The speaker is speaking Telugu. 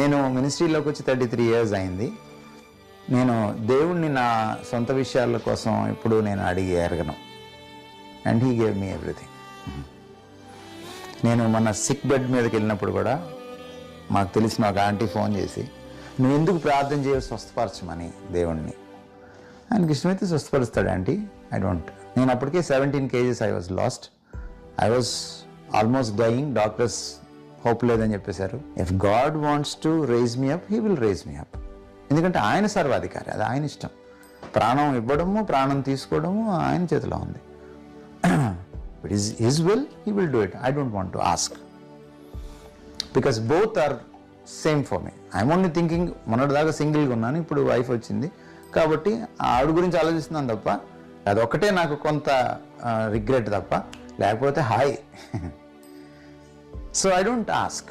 నేను మినిస్ట్రీలోకి వచ్చి 33 years అయింది. నేను దేవుణ్ణి నా సొంత విషయాల కోసం ఇప్పుడు నేను అడిగి ఎరగను. And he gave me everything. నేను మన సిక్ బెడ్ మీదకి వెళ్ళినప్పుడు కూడా మాకు తెలిసిన ఒక ఆంటీ ఫోన్ చేసి, నువ్వు ఎందుకు ప్రార్థన చేయాలి స్వస్థపరచమని దేవుణ్ణి. ఆయనకి ఇష్టమైతే స్వస్థపరుస్తాడు ఆంటీ, ఐ డోంట్. నేను అప్పటికే 17 kgs I was lost. I was almost dying. Doctors hope లేదని చెప్పేశారు. If God wants to rise me up, he will rise me up. ఎందుకంటే ఆయన సర్వాధికారి, అది ఆయన ఇష్టం. ప్రాణం ఇవ్వడము, ప్రాణం తీసుకోవడము ఆయన చేతిలో ఉంది. It is his will, he will do it. I don't want to ask because both are same for me. I'm only thinking, మొన్నటిదాకా సింగిల్గా ఉన్నాను, ఇప్పుడు వైఫ్ వచ్చింది కాబట్టి ఆవిడ గురించి ఆలోచిస్తున్నాను తప్ప, అదొక్కటే నాకు కొంత రిగ్రెట్ తప్ప, లేకపోతే hi. So I don't ask.